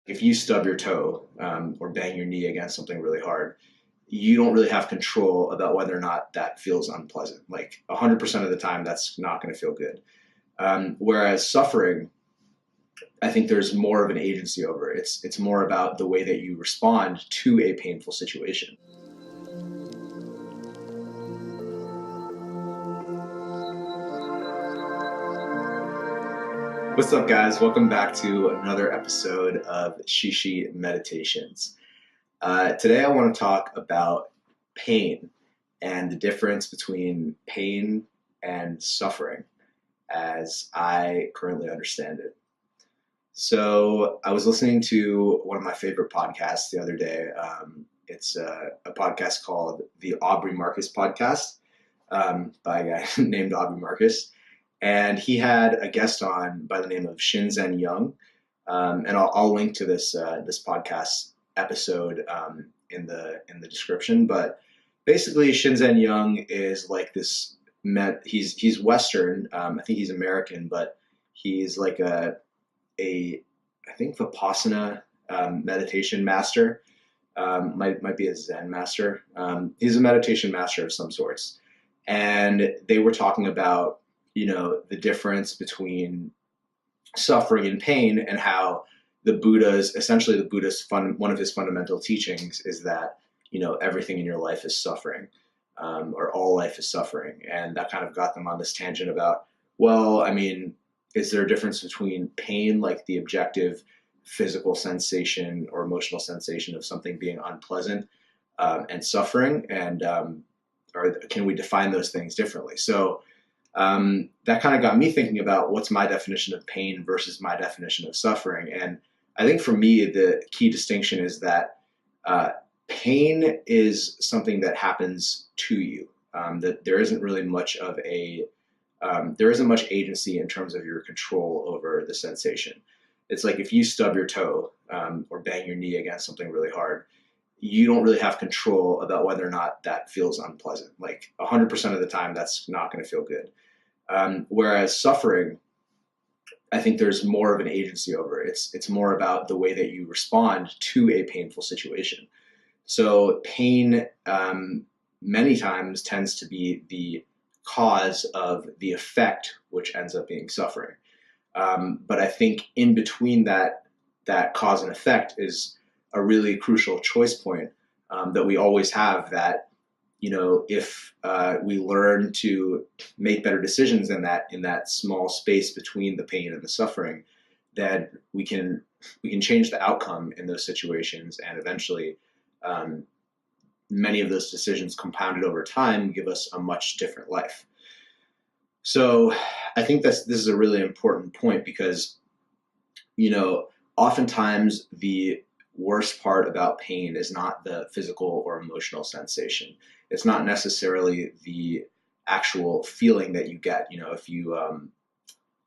If you stub your toe or bang your knee against something really hard, you don't really have control about whether or not that feels unpleasant. Like 100% of the time, that's not going to feel good. Whereas suffering, I think there's more of an agency over it. It's more about the way that you respond to a painful situation. What's up, guys? Welcome back to another episode of ShiShi Meditations. Today, I want to talk about pain and the difference between pain and suffering as I currently understand it. So, I was listening to one of my favorite podcasts the other day. It's a podcast called the Aubrey Marcus Podcast by a guy named Aubrey Marcus. And he had a guest on by the name of Shinzen Young, and I'll link to this podcast episode in the description. But basically, Shinzen Young is like this. He's Western. I think he's American, but he's like a I think Vipassana meditation master. Might be a Zen master. He's a meditation master of some sorts, and they were talking about the difference between suffering and pain, and how one of his fundamental teachings is that, everything in your life is suffering, or all life is suffering. And that kind of got them on this tangent about, well, I mean, is there a difference between pain, like the objective physical sensation or emotional sensation of something being unpleasant, and suffering? And, or can we define those things differently? So, that kind of got me thinking about what's my definition of pain versus my definition of suffering. And I think for me, the key distinction is that pain is something that happens to you, that there isn't really much of there isn't much agency in terms of your control over the sensation. It's like if you stub your toe or bang your knee against something really hard, you don't really have control about whether or not that feels unpleasant. Like 100% of the time, that's not going to feel good. Whereas suffering, I think there's more of an agency over it. It's more about the way that you respond to a painful situation. So pain many times tends to be the cause of the effect, which ends up being suffering. But I think in between that cause and effect is a really crucial choice point that we always have, that if we learn to make better decisions in that small space between the pain and the suffering, then we can change the outcome in those situations, and eventually many of those decisions compounded over time give us a much different life. So I think this is a really important point, because oftentimes the worst part about pain is not the physical or emotional sensation. It's not necessarily the actual feeling that you get.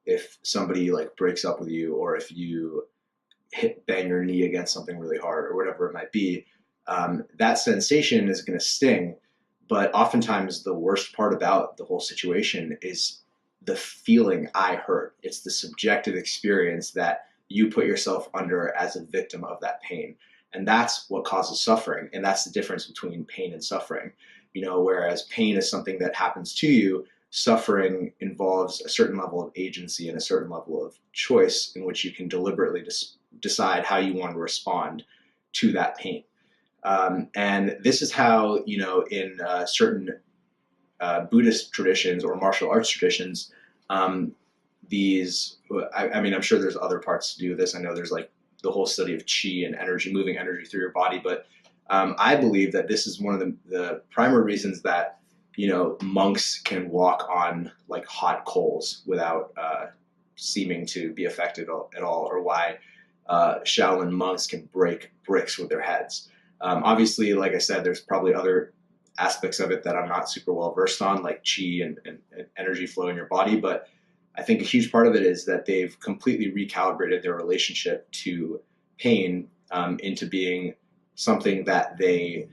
If somebody like breaks up with you, or if you bang your knee against something really hard, or whatever it might be, that sensation is going to sting. But oftentimes the worst part about the whole situation is the feeling I hurt. It's the subjective experience that you put yourself under as a victim of that pain. And that's what causes suffering. And that's the difference between pain and suffering. Whereas pain is something that happens to you, suffering involves a certain level of agency and a certain level of choice in which you can deliberately decide how you want to respond to that pain. And this is how, in certain Buddhist traditions or martial arts traditions, I'm sure there's other parts to do this. I know there's like the whole study of chi and energy, moving energy through your body. But I believe that this is one of the primary reasons that, monks can walk on like hot coals without seeming to be affected at all, or why Shaolin monks can break bricks with their heads. Obviously, like I said, there's probably other aspects of it that I'm not super well versed on, like chi and energy flow in your body. But I think a huge part of it is that they've completely recalibrated their relationship to pain into being something that they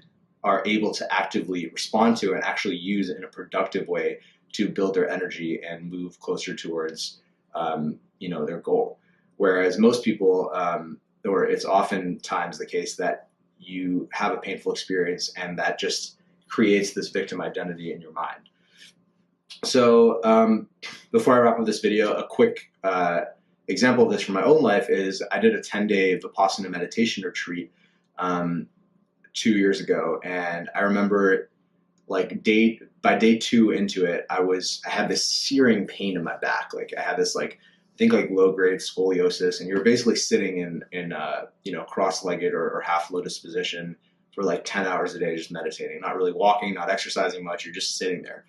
are able to actively respond to and actually use in a productive way to build their energy and move closer towards their goal. Whereas most people, or it's oftentimes the case that you have a painful experience and that just creates this victim identity in your mind. So before I wrap up this video, a quick example of this from my own life is I did a 10-day Vipassana meditation retreat 2 years ago, and I remember like by day 2 into it, I had this searing pain in my back. Like I had this like, I think like low-grade scoliosis, and you're basically sitting in you know, cross-legged or half lotus position for like 10 hours a day, just meditating, not really walking, not exercising much. You're just sitting there,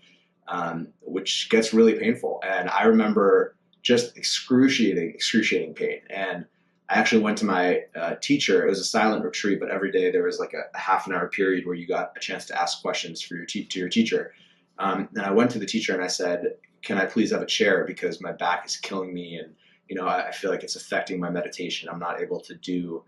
which gets really painful. And I remember just excruciating pain. And I actually went to my teacher. It was a silent retreat, but every day there was like a half an hour period where you got a chance to ask questions for to your teacher. And I went to the teacher and I said, "Can I please have a chair, because my back is killing me, and you know, I feel like it's affecting my meditation. I'm not able to do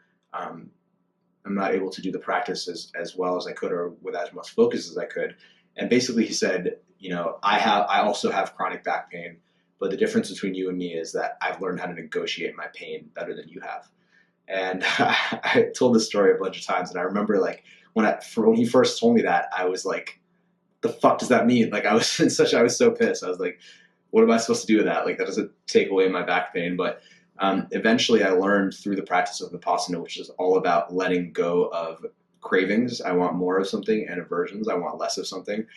the practice as well as I could, or with as much focus as I could." And basically he said, "You know, I also have chronic back pain, but the difference between you and me is that I've learned how to negotiate my pain better than you have." And I told this story a bunch of times, and I remember like when he first told me that, I was like, the fuck does that mean? Like I was so pissed. I was like, what am I supposed to do with that? Like that doesn't take away my back pain. But eventually I learned through the practice of Vipassana, which is all about letting go of cravings. I want more of something, and aversions. I want less of something.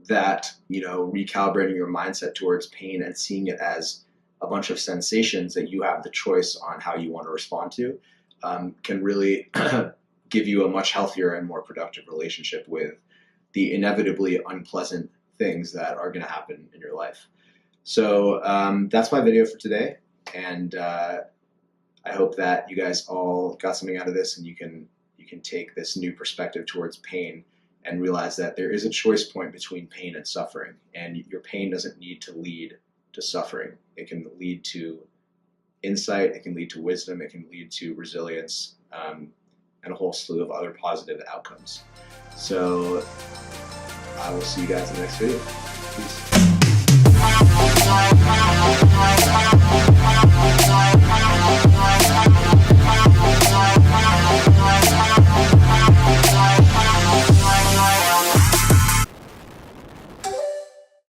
That, you know, recalibrating your mindset towards pain and seeing it as a bunch of sensations that you have the choice on how you want to respond to, can really give you a much healthier and more productive relationship with the inevitably unpleasant things that are going to happen in your life. So that's my video for today, and I hope that you guys all got something out of this, and you can take this new perspective towards pain and realize that there is a choice point between pain and suffering, and your pain doesn't need to lead to suffering. It can lead to insight, it can lead to wisdom, it can lead to resilience, and a whole slew of other positive outcomes. So I will see you guys in the next video. Peace.